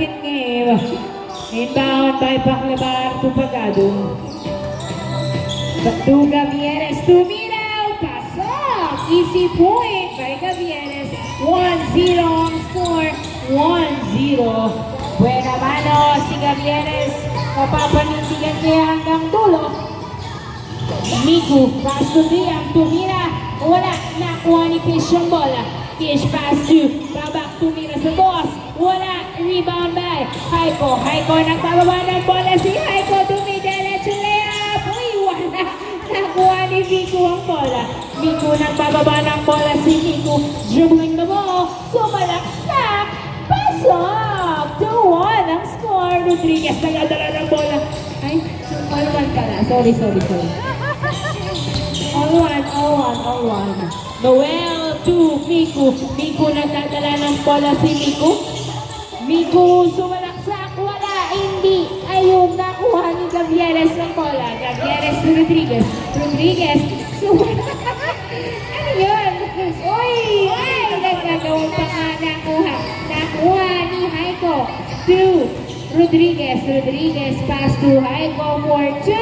second game. Inbound by Baclabar to Pagado. To Gavieres, to Miraw, pasok! Easy point by Gavieres. 1-0 ang score. 1-0. Buena mano si Gavieres. Mapapanindigan niya hanggang dulo. Miku, pass to Liam, tumira. Wala, nakuha ni Kish yung bola. Kish pass to, babak tumira sa boss. Wala, rebound by Haiko. Haiko, nagbababa ng bola si Haiko. Dumidiretso layup. Uy, wala. Nakuha ni Miku ang bola. Miku, nagbababa ng bola si Miku. Dribbling the ball. Sumalaksak. Pasok. 2-1 ang score. Rodriguez, nagadala ng bola. Ay, all one pala. Sorry. All one. Noel to Miku. Miku nagdadala ng bola si Miku. Miku sumalaksak. Wala, hindi. Ayun, nakuha ni Gavieres ng bola. Gavieres to Rodriguez. Rodriguez. Ano yun? Uy! Ay! Nagkagawang pa nga nakuha. Nakuha ni Haiko to Rodriguez. Rodriguez pass to Haiko for 2.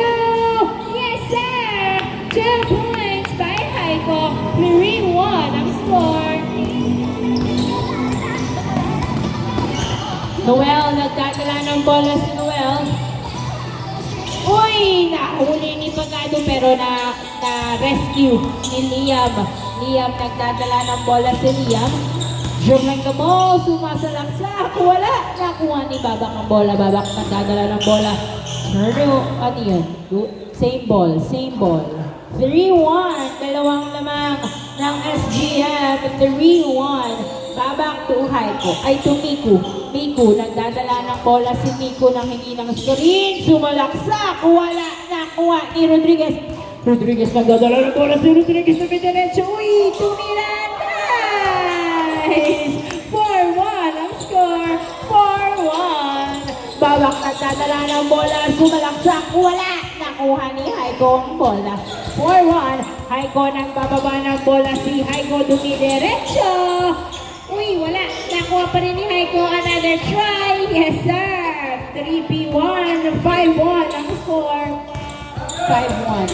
Yes, sir! 2 points by Haiko. 3-1 ang score. Noel, nagdadala ng bola si Noel. Uy! Nahuli ni Pagado pero na-rescue ni Liam. Liam, nagdadala ng bola si Liam. Dribbling the ball, sumasalaksak, wala. Nakuha ni Babak ang bola. Babak nagdadala ng bola. Ano yun? Same ball. 3-1, dalawang lamang ng SGM. 3-1. Babak to Haiko. Ay, to Miku. Miku, nagdadala ng bola si Miku nang hingi ng screen. Sumalaksak, wala. Nakuha ni Rodriguez. Rodriguez, nagdadala ng bola si Rodriguez na diretso. Uy, tumira. Nice! 4-1 ang score. 4-1. Babak nagdadala ng bola. Sumalaksak, wala. Nakuha ni Haiko ang bola. 4-1. Haiko nang bababa ng bola si Haiko dumidiretso. Uy, wala. Nakuha pa rin ni Haiko. Another try. Yes, sir. 3-1. 5-1 ang score. 5-1.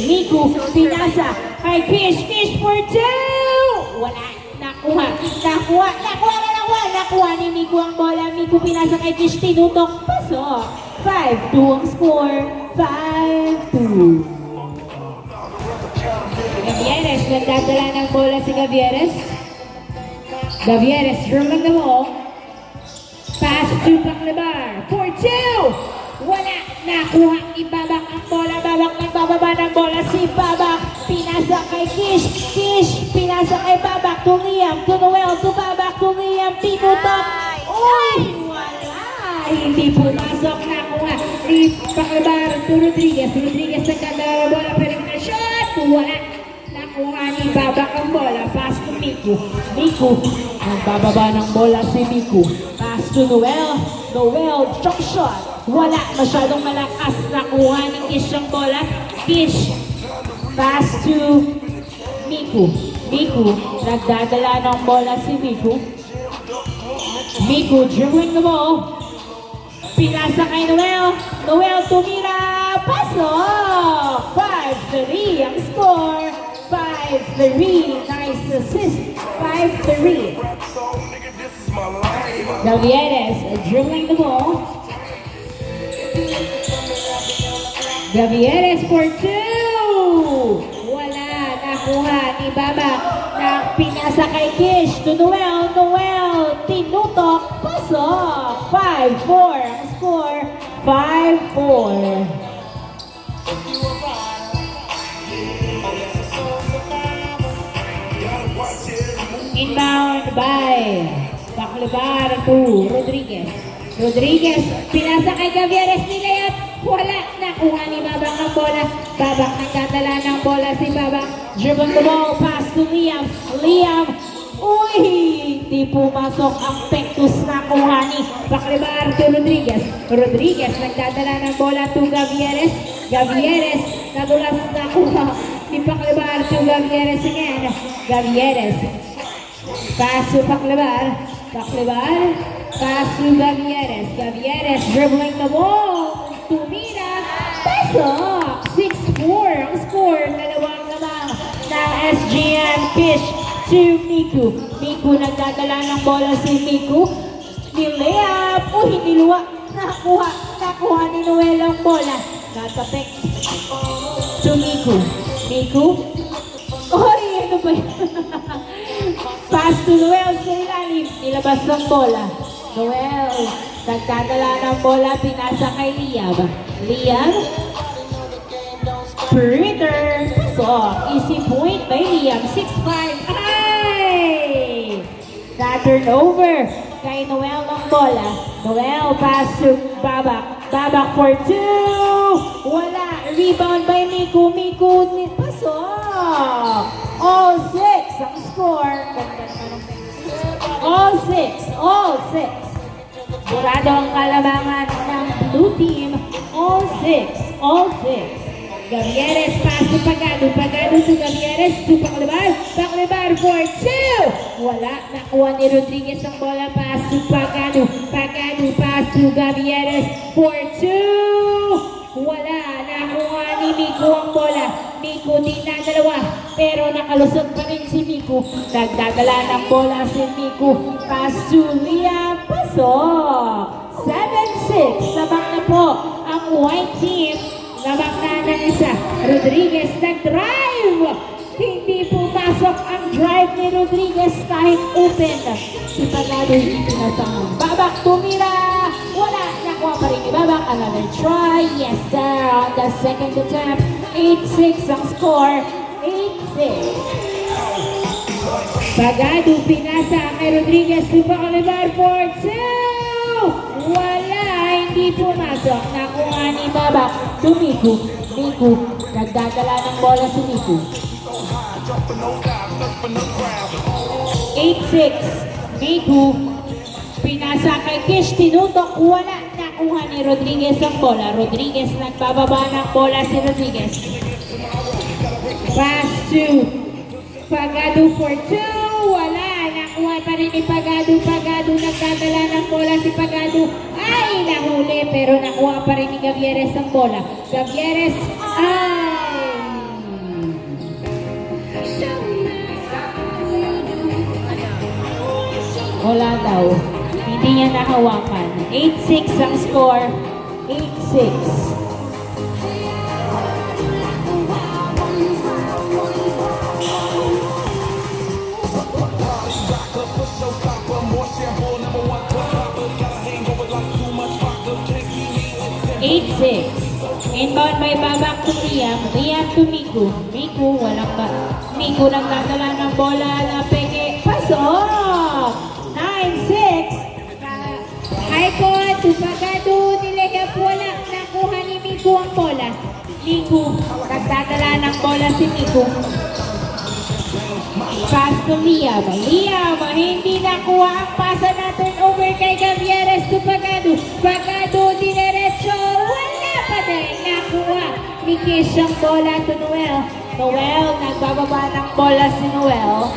Miku, pinasa. Kay Kish for 2. Wala. Nakuha ni Miku ang bola. Miku pinasa kay Kish. Tinutok. Pasok. 5-2 ang score. 5-2. Gavieres, nagdadala ng bola si Gavieres. Gavieres, dribbling the ball. Pass to Baclabar. For 2. Wala. Nakuha ni Babak ang bola. Babak nagbababa ng bola si Babak. Pinasa kay Kish. Kish, pinasa kay Babak. To Liam, to Noel, to Babak, to Liam. Tinutok. Uy! Wala. Hindi pumasok. Nakuha ni Baclabar to Rodriguez. Rodriguez nagdadala ng bola. Pero na shot. Wala. Nakuha ni Babak ang bola. Pass to Miku. Miku. Nagbababa ng bola si Miku. Pass to Noel. Noel, chok shot. Wala. Masyadong malakas. Nakuha ni Kish ang bola. Kish. Pass to Miku. Miku. Nagdadala ng bola si Miku. Miku dribbling the ball. Pinasa kay Noel. Noel tumira. Pasok. 5-3 ang score. 5-3. Nice assist. 5-3. Gavieres dribbling the ball. Gavieres for 2. Wala. Nakuha ni Babak. Pinasa kay Kish to Noel. Noel. Tinutok. Pasok. 5-4 ang score. 5-4. Inbound by Baclabar to Rodriguez. Rodriguez, pinasa kay Gavieres ni layup. Wala. Nakuha ni Babak ang bola. Babak nagdadala ng bola si Babak. Dribble the ball. Pass to Liam. Liam. Uy! Di pumasok ang pektus na kuha ni Baclabar to Rodriguez. Rodriguez nagdadala ng bola to Gavieres. Gavieres nadulas na kuha ni Paclabar to Gavieres again. Gavieres. Pass to Paclabar. Paclabar. Pass to Gavieres. Gavieres dribbling the ball. Tumira. Pasok. 6-4 ang score. Dalawang lamang ng SGM Fish to Miku. Miku nagdadala ng bola si Miku. Nilayap. Hindi luwa. Nakuha ni Noel ang bola. Natapik to Miku. Miku. Oy, ano ba yun? Pass to Noel sa ilalim. Nilabas ng bola. Noel. Nagdadala ng bola. Pinasa kay Liam. Liam. Perimeter. So, easy point by Liam. 6-5. Ay! Na-turnover kay Noel ng bola. Noel pass to Babak. Babak for 2. Wala. Rebound by Miku. Miku. Pasok. All 6 ang score. All 6. All 6. Murado ang kalabangan ng blue team. All 6. All 6. Gavieres pass to Pagado. Pagado to Gavieres to Paclabar. Paclabar for 2. Wala. Nakuha ni Rodriguez ang bola. Pass to Pagado. Pagado pass to Gavieres for 2. Wala. Nakuha ni Miku ang bola. Miku dinadalawa. Pero nakalusot pa rin si Miku. Nagdadala ng bola si Miku. Pass to Liam. Pasok. 7-6. Sabang na po ang white team. Labak na ng isa. Rodriguez nag-drive. Hindi pumasok ang drive ni Rodriguez kahit open. Si Pagado hindi pinasangan. Babak tumira. Wala. Nakuha pa rin ni Babak. Another try. Yes sir. On the second attempt. 8-6 ang score. 8-6. Pagado pinasa kay Rodriguez to Paclabar for 2. Wala. Hindi pumasok. Nakuha ni Babak to Miku. Miku. Nagdadala ng bola si Miku. 8-6. Miku. Pinasa kay Kish. Tinutok. Wala. Nakuha ni Rodriguez ang bola. Rodriguez nagbababa ng bola si Rodriguez. Pass to Pagado for 2. Wala. Nakuha pa rin ni Pagado. Pagado nagdadala ng bola si Pagado. Ay, nahuli. Pero nakuha pa rin ni Gavieres ang bola. Gavieres. Ay. Wala daw. Hindi niya nahawakan. 8-6 ang score. 8-6. Inbound by Babak to Liam. Liam to Miku. Miku, walang ba? Miku nagdadala ng bola na peke. Pasok! 9-6. Haiko to Pagado. Nilayap wala. Nakuha ni Miku ang bola. Miku. Nagdadala ng bola si Miku. Pass to Liam. Liam, hindi nakuha ang pasa na turnover kay Gavieres to Pagado. Pagado, dinerecho. Wala pa din. Nakuha ni Kish ang bola to Noel. Noel, nagbababa ng bola si Noel.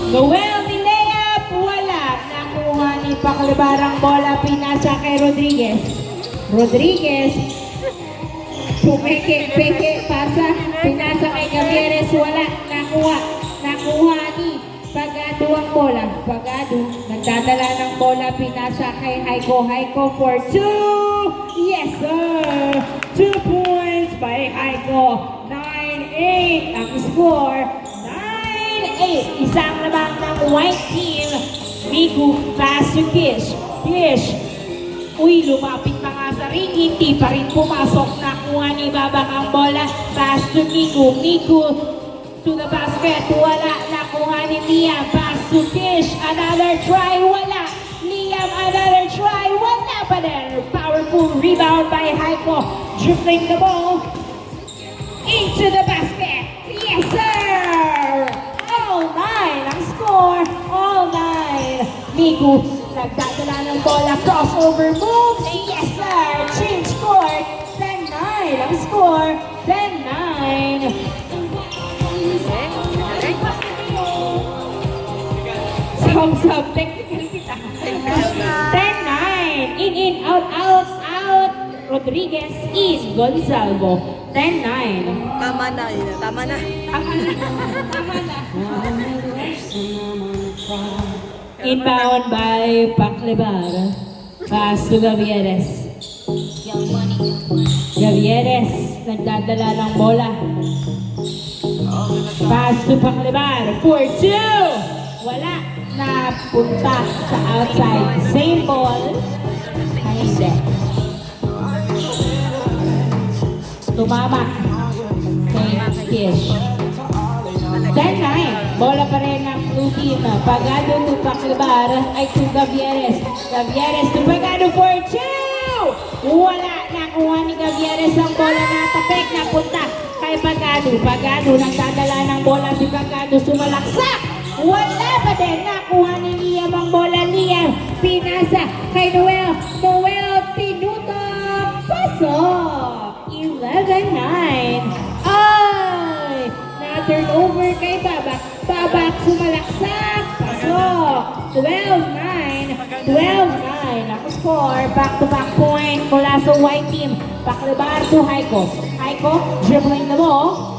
Noel, nilayap. Wala. Nakuha ni Paclabar ang bola. Pinasa kay Rodriguez. Rodriguez. Pumeke, pasa, pinasa kay Gavieres, wala, nakuha ni Pagado ang bola. Pagado, nagdadala ng bola, pinasa kay Haiko for 2. Yes sir, 2 points by Haiko. 9-8 ang score. 9-8, isang lamang ng white team. Miku, pass to Kish. Kish, uy, lumapit pa nga sa ring, hindi pa rin pumasok. Nakuha ni Babak ang bola. Pass to Miku. Miku to the basket. Wala. Nakuha ni Liam. Pass to Kish. Another try. Wala. Liam, another try. Wala pa din. Powerful rebound by Haiko. Dribbling the ball into the basket. Yes, sir! All 9 ang score. All 9. Miku. Nagdadala ng bola, crossover moves, yes sir! Change court, 10-9 ang score, 10 thumbs up. Technical kita. 10-9. In, out, out, out. Rodriguez, in. Gonzalo. 10-9. Tama na yun. Tama na. Tama na. Inbound by Paclebar. Pass to Gavieres. Gavieres, nagdadala ng bola. Pass to Paclebar. 4-2. Wala. Napunta sa outside. Same ball. Ay, hindi. Tumama. Kay Kish. 10-9. Bola pa rin ng blue team. Pagado to Paclebar ay to Gavieres. Gavieres to Pagado 4-2. Wala. Nakuha ni Gavieres ang bola na tapik. Napunta kay Pagado. Pagado nagdadala ng bola si Pagado. Sumalaksak. Wala pa din. Nakuha ni Liam ang bola. Liam. Pinasa kay Noel. Noel tinutok. Pasok. 11-9. Ay! Na-turnover kay Babak. Babak sumalaksak. Pasok. 12-9. 12-9. Ang score. Back-to-back point mula sa white team. Paclebar to Haiko. Haiko, dribbling the ball.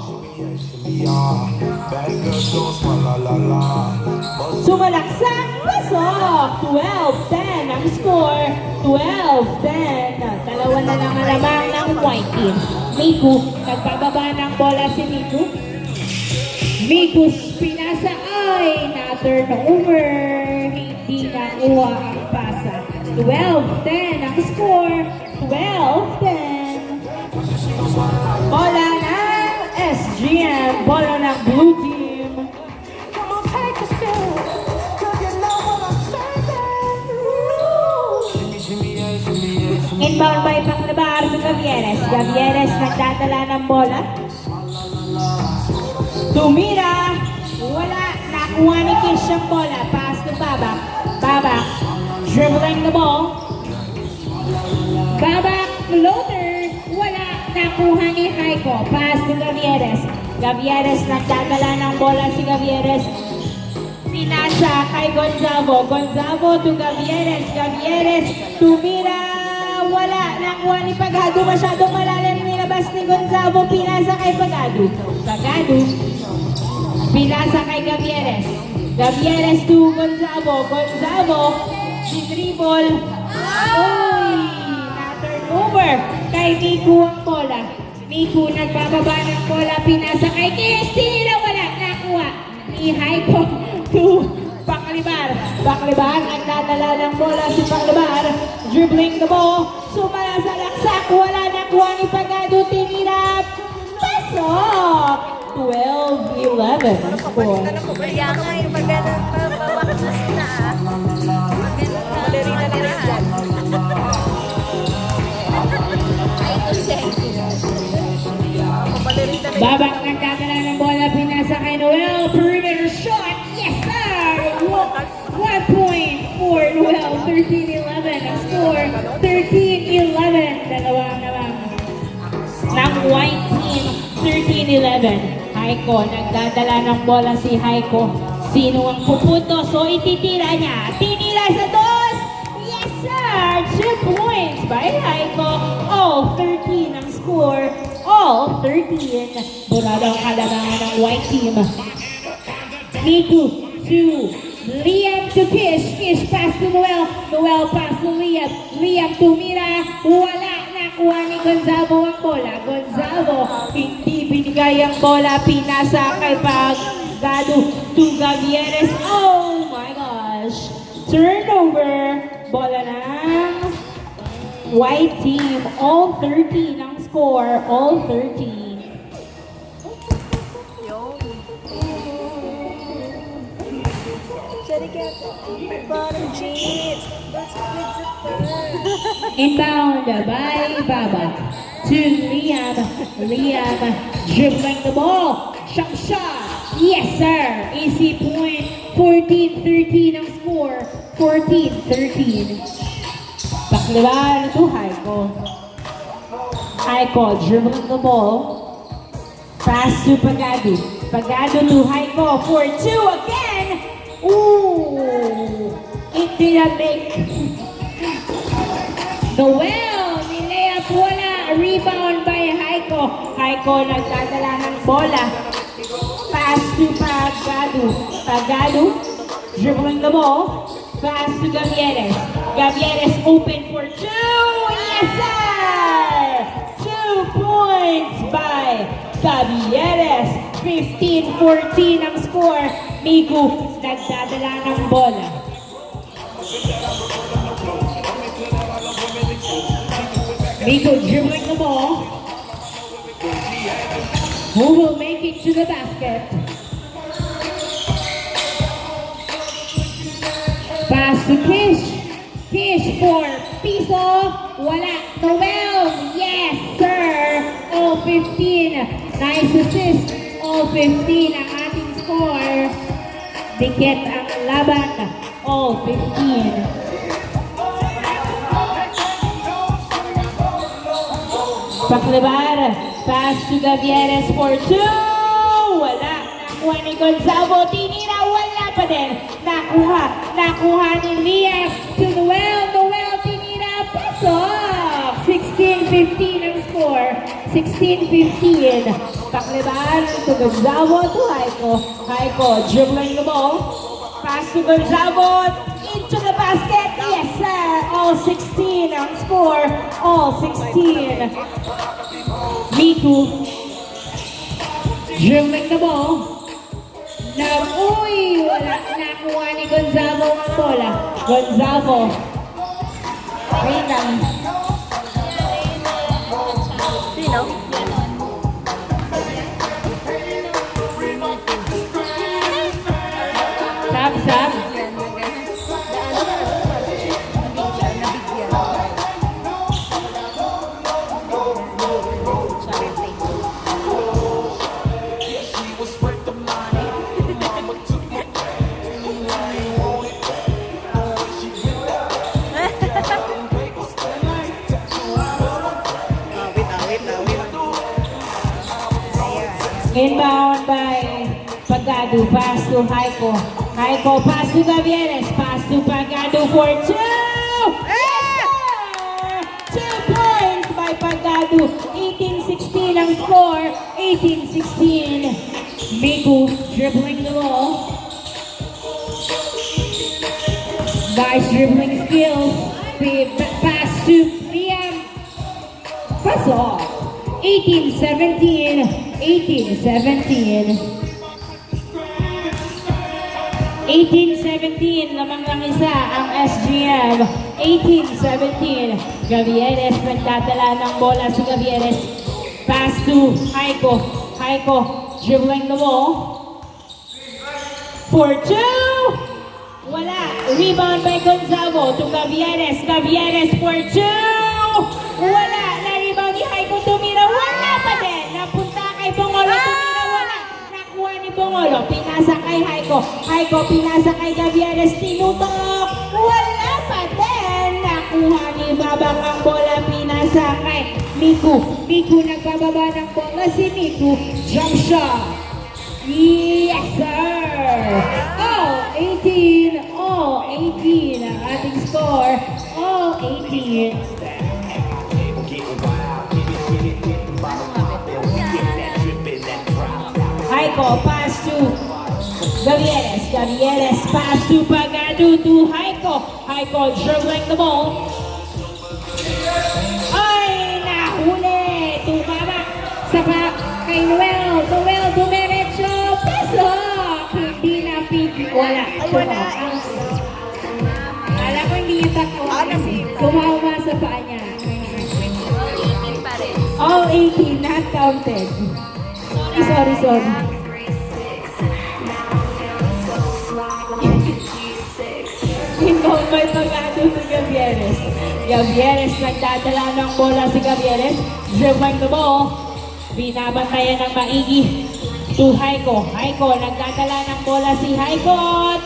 Sumalaksak. Pasok. 12-10. Ang score. 12-10. Dalawa na lang ang lamang ng white team. Miku. Nagpababa ng bola si Miku. Miku pinasa ay na-turnover. Hindi nakuha ang pasa. 12-10 ang score. 12-10. Bola ng SGM. Bola ng blue team. Inbound by Paclebar to Gavieres. Gavieres nagdadala ng bola. Tumira. Wala. Nakuha ni Kish ang bola. Pass to Babak. Babak. Dribbling the ball. Babak. Floater. Wala. Nakuha ni Haiko. Pass to Gavieres. Gavieres nagdadala ng bola si Gavieres. Pinasa kay Gonzalo. Gonzalo to Gavieres. Gavieres. Tumira. Wala. Nakuha ni Pagado. Masyadong malalim nilabas ni Gonzalo. Pinasa kay Pagado. Pagado. Pinasa kay Gavieres. Gavieres to Gonzalo. Gonzalo. Dribble. Uy! Na-turnover. Kay Miku ang bola. Miku nagbababa ng bola. Pinasa kay Kistina. Wala. Nakuha ni Haiko to Paclebar. Paclebar. Nagdadala ng bola si Paclebar. Dribbling the ball. Sumala sa laksak. Wala. Nakuha ni Pagado. Tinira. Pasok. 12-11 ang score. Kaya nga yung magandang pabawakas na sila. Balerina ni Rahan. Ay, ito siya. Balerina ni Babak nagdadala ng bola. Pinasa kay Noel. Perimeter shot. Yes, sir! 1 point for Noel. 13-11 ang score. 13-11. Dalawang naman ng white team. 13-11. Haiko, nagdadala ng bola si Haiko. Sino ang puputo? So ititira niya. Tinira sa dos! Yes, sir! 2 points by Haiko. All 13 ang score. All 13. Burado ang kalamangan ng white team. Miku to Liam to Kish. Kish pass to Noel. Noel pass to Liam. Liam to Mira. Wala. Nakuha ni Gonzalo ang bola. Gonzalo hindi binigay ang bola. Pinasa kay Pagado to Gavieres. Oh my gosh. Turnover. Bola ng white team. All 13 ang score. All 13. Yung. Serigata. Bottom jeep. Let's split it first. Inbound by Babak to Liam. Liam dribbling the ball. Shot. Yes, sir. Easy point. 14-13 ang score. 14-13. Paclebar to Haiko. Haiko dribbling the ball. Pass to Pagado. Pagado to Haiko. 4-2 again. Ooh. It didn't make. Noel, Nilea Puala, rebound by Haiko. Haiko nagdadala ng bola. Pass to Pagadu. Pagadu, dribbling the ball. Pass to Gavieres. Gavieres open for two. Yes, sir! 2 points by Gavieres. 15-14 ang score. Miku nagdadala ng bola. Miku dribbling the ball. Who will make it to the basket? Pass to Kish. Kish for Piso. Wala. Noel. Yes, sir. All 15. Nice assist. All 15 ang ating score. Dikit ang laban. All 15. Paklebar, pass to Gavieres for two. Wala. Nakuha ni Gonzalo. Tinira. Wala pa din. Nakuha ni Liam to Noel. Noel, tinira. Pasok. 16-15 ang score. 16-15. Paklebar to Gonzalo to Haiko. Haiko dribbling the ball. Pass to Gonzalo. Into the basket. Yes, sir. All 16 ang score. All 16. Miku. Dribbling the ball. Uy! Wala. Nakuha ni Gonzalo ang bola. Gonzalo. Wait lang. Sino? Sab. Inbound by Pagadu. Pass to Haiko. Haiko pass to Gavieres. Pass to Pagadu for two. Yes, sir! 2 points by Pagadu. 18-16 ang score. 18-16. Miku dribbling the ball. Nice dribbling skills. Pass to Liam. Pass off. 18-17. 18-17. 18-17. Lamang lang isa ang SGM. 18-17. Gavieres nagdadala ng bola si Gavieres. Pass to Haiko. Haiko dribbling the ball. For two. Wala. Rebound by Gonzalo to Gavieres. Gavieres for two. Wala. Na-rebound ni Haiko. Tumira. Wala pa din. Napunta kay Bongolo. Tumira. Wala. Nakuha ni Bongolo. Pinasa kay Haiko. Haiko pinasa kay Gavieres. Tinutok. Wala pa din. Nakuha ni Babang ang bola. Pinasa kay Miku. Miku nagbababa ng bola si Miku. Jump shot. Yes, sir! All 18 ang ating score. All 18. Haiko, pass to Gavieres. Gavieres, pass to Pagadu to Haiko. Haiko dribbling the ball. Ay, nahuli! Tumama sa kay Noel. Noel, dumiretso. Pasok! Hindi na pigi. Wala. Wala. Alam ko hindi yung takbo. Kumauma sa paa niya. All 18, not counted. Sorry. Inbound by Pagado to Gavieres. Gavieres nagdadala ng bola si Gavieres. Dribbling the ball. Binabantayan ng maigi to Haiko. Haiko, nagdadala ng bola si Haiko.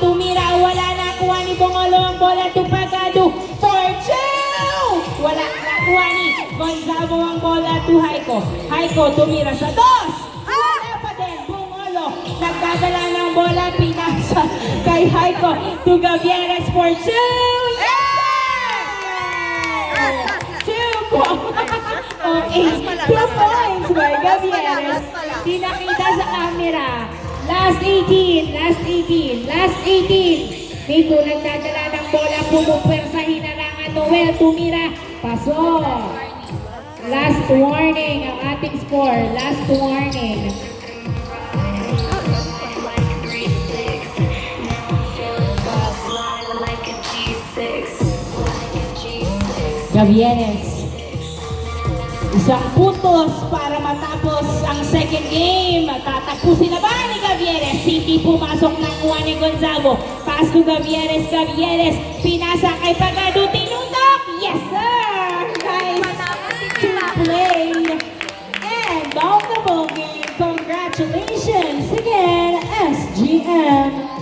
Tumira, wala na. Kuha ni Bongolo ang bola to Pagado. For two! Wala, nakuha ni Gonzalo ang bola to Haiko. Haiko, tumira sa dos. Wala pa din. Bongolo, nagdadala ng bola, pinasa kay Haiko to Gavieres for 2. Okay, 2 points by Gavieres. Pinakita sa camera. Last 18, last 18, last 18. May tulang dadala ng bola, pumupwersahin na lang ang Noel, tumira, pasok. Last warning ang ating score. Last warning. Gavieres. Isang puntos para matapos ang second game. Tatapusin na ba ni Gavieres? City pumasok ng Juan ni Gonzago. Pass to Gavieres. Gavieres. Pinasa kay Pagado. Tinundok. Yes, sir. Guys, to play. And all the ball game. Congratulations again, SGM.